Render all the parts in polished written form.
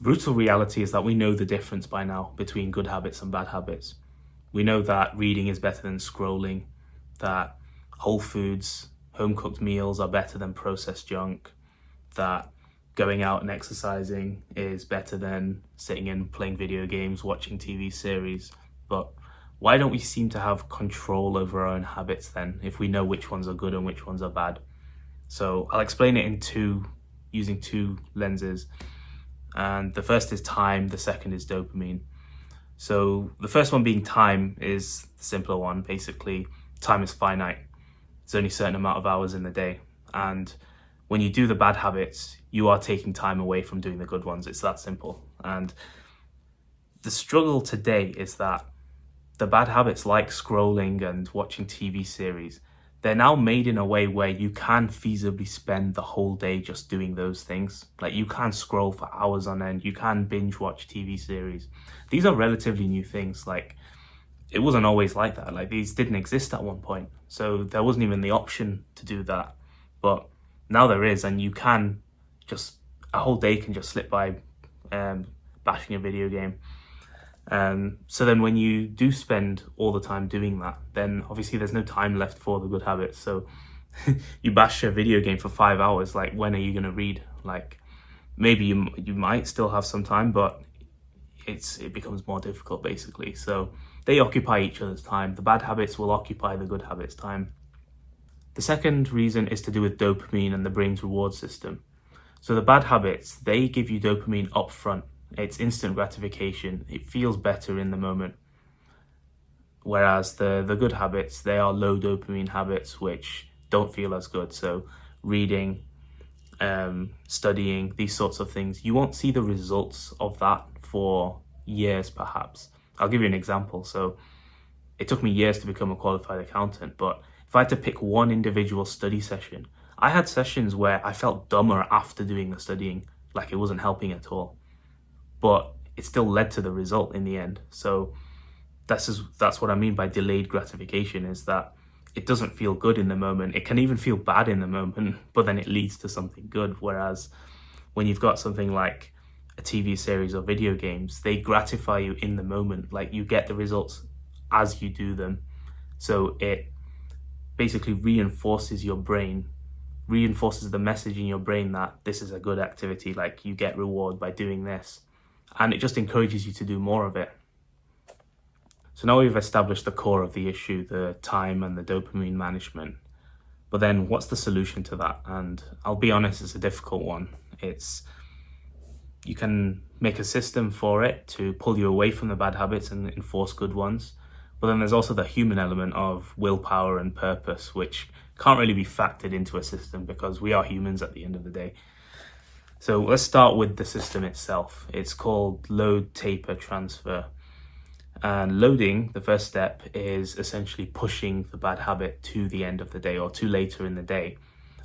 Brutal reality is that we know the difference by now between good habits and bad habits. We know that reading is better than scrolling, that whole foods, home cooked meals are better than processed junk, that going out and exercising is better than sitting in playing video games, watching TV series. But why don't we seem to have control over our own habits then, if we know which ones are good and which ones are bad? So I'll explain it using two lenses. And the first is time, the second is dopamine. So the first one being time is the simpler one. Basically, time is finite. There's only a certain amount of hours in the day. And when you do the bad habits, you are taking time away from doing the good ones. It's that simple. And the struggle today is that the bad habits like scrolling and watching TV series, they're now made in a way where you can feasibly spend the whole day just doing those things. Like you can scroll for hours on end, you can binge watch TV series. These are relatively new things. Like it wasn't always like that. Like these didn't exist at one point. So there wasn't even the option to do that. But now there is, and you can just, a whole day can just slip by bashing a video game. So then when you do spend all the time doing that, then obviously there's no time left for the good habits. So you bash a video game for 5 hours, like when are you going to read? Like maybe you might still have some time, but it becomes more difficult basically. So they occupy each other's time. The bad habits will occupy the good habits' time. The second reason is to do with dopamine and the brain's reward system. So the bad habits, they give you dopamine up front. It's instant gratification. It feels better in the moment. Whereas the good habits, they are low dopamine habits, which don't feel as good. So reading, studying, these sorts of things, you won't see the results of that for years, perhaps. I'll give you an example. So it took me years to become a qualified accountant, but if I had to pick one individual study session, I had sessions where I felt dumber after doing the studying, like it wasn't helping at all. But it still led to the result in the end. So that's what I mean by delayed gratification, is that it doesn't feel good in the moment. It can even feel bad in the moment, but then it leads to something good. Whereas when you've got something like a TV series or video games, they gratify you in the moment. Like you get the results as you do them. So it basically reinforces the message in your brain that this is a good activity, like you get reward by doing this. And it just encourages you to do more of it. So now we've established the core of the issue, the time and the dopamine management. But then what's the solution to that? And I'll be honest, it's a difficult one. You can make a system for it to pull you away from the bad habits and enforce good ones. But then there's also the human element of willpower and purpose, which can't really be factored into a system because we are humans at the end of the day. So let's start with the system itself. It's called load, taper, transfer. And loading, the first step, is essentially pushing the bad habit to the end of the day or to later in the day.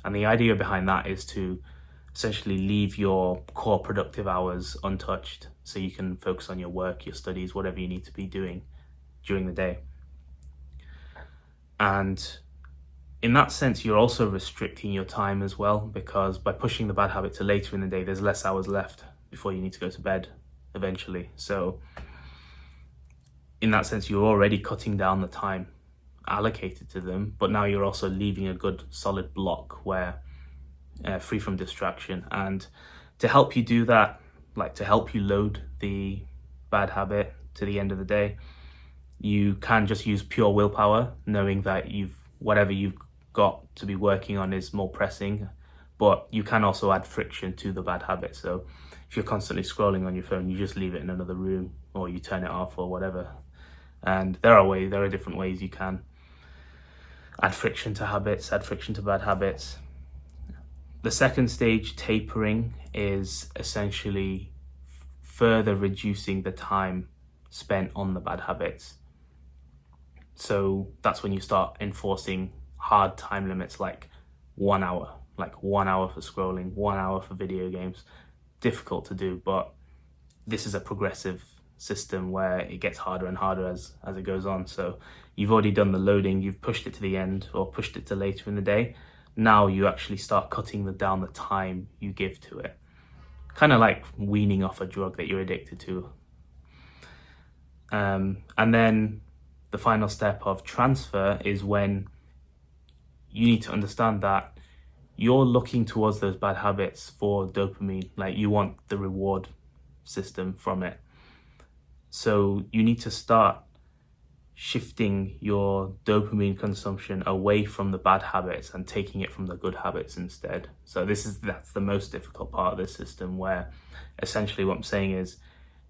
And the idea behind that is to essentially leave your core productive hours untouched so you can focus on your work, your studies, whatever you need to be doing during the day. And in that sense, you're also restricting your time as well, because by pushing the bad habit to later in the day, there's less hours left before you need to go to bed eventually. So in that sense, you're already cutting down the time allocated to them, but now you're also leaving a good solid block where free from distraction. And to help you do that, like to help you load the bad habit to the end of the day, you can just use pure willpower, knowing that whatever you've got to be working on is more pressing, but you can also add friction to the bad habit. So if you're constantly scrolling on your phone, you just leave it in another room or you turn it off or whatever. And there are different ways you can add friction to habits, add friction to bad habits. The second stage, tapering, is essentially further reducing the time spent on the bad habits. So that's when you start enforcing hard time limits, like 1 hour, like 1 hour for scrolling, 1 hour for video games. Difficult to do, but this is a progressive system where it gets harder and harder as it goes on. So you've already done the loading, you've pushed it to the end or pushed it to later in the day. Now you actually start cutting down the time you give to it. kind of like weaning off a drug that you're addicted to. And then the final step of transfer is when you need to understand that you're looking towards those bad habits for dopamine. Like, you want the reward system from it. So you need to start shifting your dopamine consumption away from the bad habits and taking it from the good habits instead. So that's the most difficult part of this system, where essentially what I'm saying is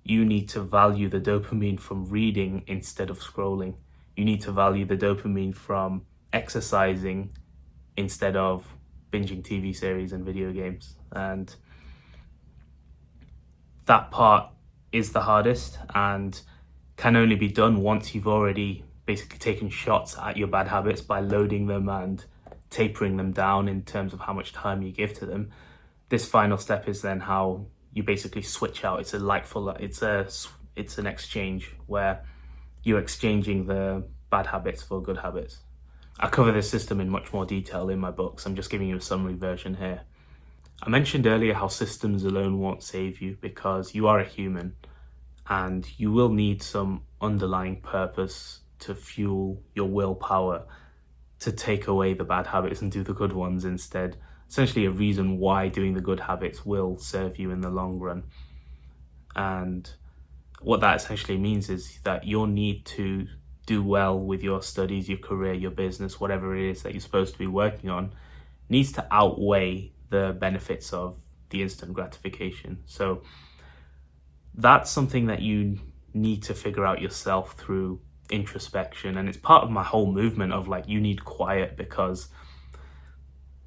you need to value the dopamine from reading instead of scrolling. You need to value the dopamine from exercising instead of binging TV series and video games. And that part is the hardest and can only be done once you've already basically taken shots at your bad habits by loading them and tapering them down in terms of how much time you give to them. This final step is then how you basically switch out. It's an exchange where you're exchanging the bad habits for good habits. I cover this system in much more detail in my books. I'm just giving you a summary version here. I mentioned earlier how systems alone won't save you, because you are a human and you will need some underlying purpose to fuel your willpower to take away the bad habits and do the good ones instead. Essentially a reason why doing the good habits will serve you in the long run. And what that essentially means is that you'll need to do well with your studies, your career, your business, whatever it is that you're supposed to be working on, needs to outweigh the benefits of the instant gratification. So that's something that you need to figure out yourself through introspection. And it's part of my whole movement of like, you need quiet, because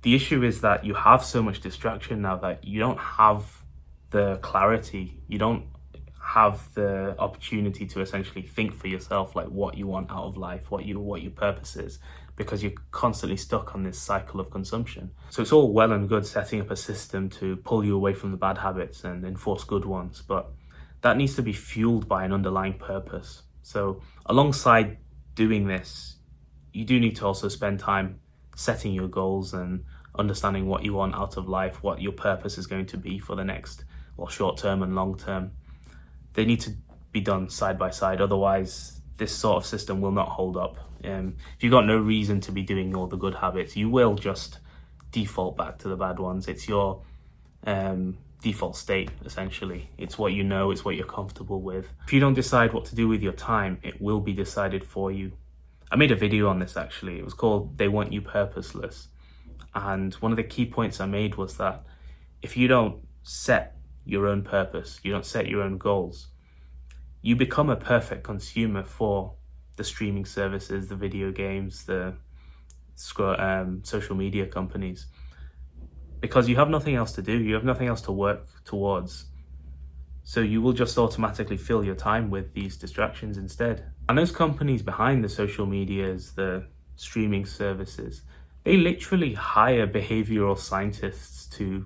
the issue is that you have so much distraction now that you don't have the clarity, you don't have the opportunity to essentially think for yourself, like what you want out of life, what your purpose is, because you're constantly stuck on this cycle of consumption. So it's all well and good setting up a system to pull you away from the bad habits and enforce good ones, but that needs to be fueled by an underlying purpose. So alongside doing this, you do need to also spend time setting your goals and understanding what you want out of life, what your purpose is going to be for the next, short term and long term. They need to be done side by side. Otherwise, this sort of system will not hold up. If you've got no reason to be doing all the good habits, you will just default back to the bad ones. It's your default state, essentially. It's what you know, it's what you're comfortable with. If you don't decide what to do with your time, it will be decided for you. I made a video on this actually. It was called They Want You Purposeless. And one of the key points I made was that if you don't set your own purpose, you don't set your own goals, you become a perfect consumer for the streaming services, the video games, the social media companies, because you have nothing else to do, you have nothing else to work towards. So you will just automatically fill your time with these distractions instead. And those companies behind the social medias, the streaming services, they literally hire behavioral scientists to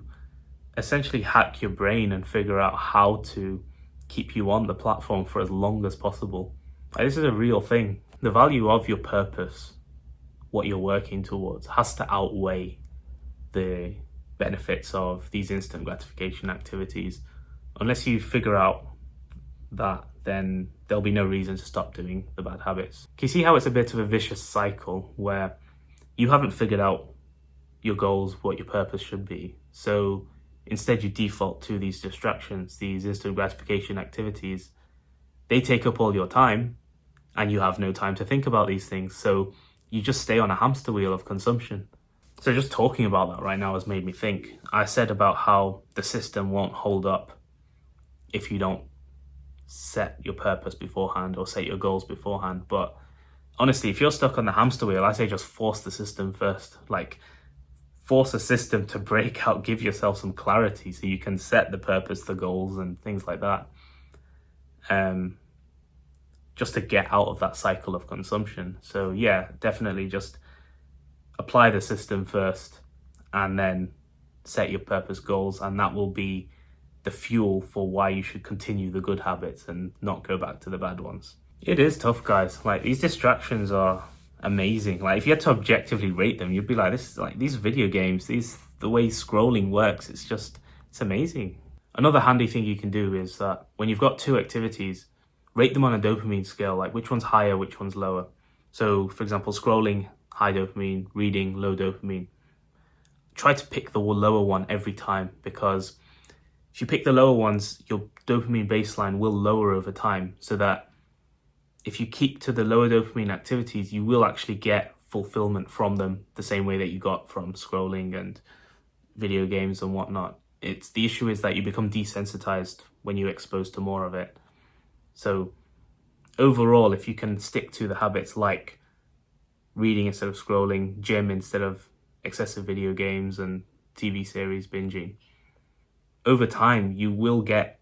essentially hack your brain and figure out how to keep you on the platform for as long as possible. This is a real thing. The value of your purpose, what you're working towards, has to outweigh the benefits of these instant gratification activities. Unless you figure out that, then there'll be no reason to stop doing the bad habits. Can you see how it's a bit of a vicious cycle where you haven't figured out your goals, what your purpose should be? So instead you default to these distractions, these instant gratification activities. They take up all your time and you have no time to think about these things. So you just stay on a hamster wheel of consumption. So just talking about that right now has made me think. I said about how the system won't hold up if you don't set your purpose beforehand or set your goals beforehand. But honestly, if you're stuck on the hamster wheel, I say just force the system first. Like, force a system to break out, give yourself some clarity so you can set the purpose, the goals and things like that. Just to get out of that cycle of consumption. So yeah, definitely just apply the system first and then set your purpose goals, and that will be the fuel for why you should continue the good habits and not go back to the bad ones. It is tough, guys. Like, these distractions are amazing. Like, if you had to objectively rate them, you'd be like, this is like these video games, the way scrolling works, it's amazing. Another handy thing you can do is that when you've got two activities, rate them on a dopamine scale, like which one's higher, which one's lower. So for example, scrolling, high dopamine, reading, low dopamine. Try to pick the lower one every time, because if you pick the lower ones, your dopamine baseline will lower over time, so that if you keep to the lower dopamine activities, you will actually get fulfillment from them the same way that you got from scrolling and video games and whatnot. The issue is that you become desensitized when you're exposed to more of it. So overall, if you can stick to the habits like reading instead of scrolling, gym instead of excessive video games and TV series binging, over time you will get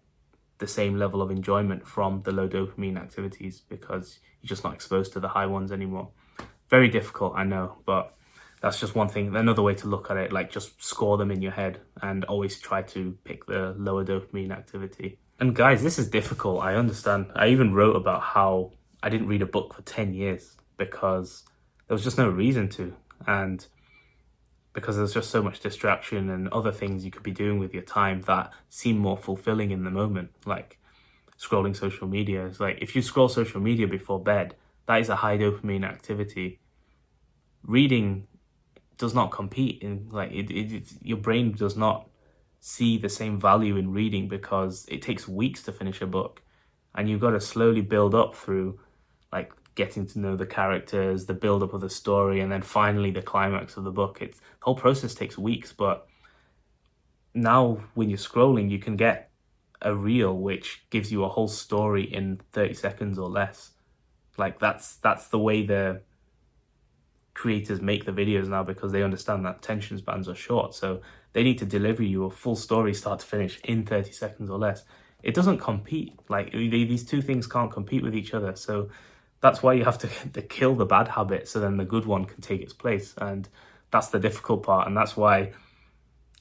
the same level of enjoyment from the low dopamine activities, because you're just not exposed to the high ones anymore. Very difficult, I know, but that's just one thing. Another way to look at it, like just score them in your head and always try to pick the lower dopamine activity. And guys, this is difficult, I understand. I even wrote about how I didn't read a book for 10 years because there was just no reason to. And because there's just so much distraction and other things you could be doing with your time that seem more fulfilling in the moment, like scrolling social media. It's like if you scroll social media before bed, that is a high dopamine activity. Reading does not compete in, like, your brain does not see the same value in reading because it takes weeks to finish a book, and you've got to slowly build up through like getting to know the characters, the build up of the story, and then finally the climax of the book. The whole process takes weeks, but now when you're scrolling, you can get a reel which gives you a whole story in 30 seconds or less. Like that's the way the creators make the videos now, because they understand that attention spans are short, so they need to deliver you a full story start to finish in 30 seconds or less. It doesn't compete. Like these two things can't compete with each other, so that's why you have to kill the bad habit so then the good one can take its place. And that's the difficult part, and that's why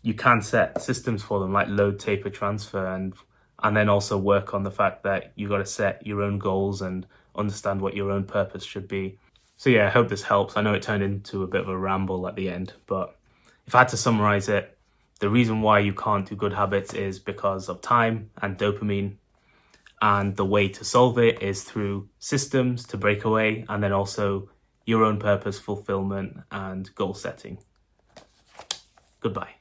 you can set systems for them like load, taper, transfer, and then also work on the fact that you got to set your own goals and understand what your own purpose should be. So yeah, I hope this helps. I know it turned into a bit of a ramble at the end, but if I had to summarize it, the reason why you can't do good habits is because of time and dopamine. And the way to solve it is through systems to break away, and then also your own purpose, fulfillment, and goal setting. Goodbye.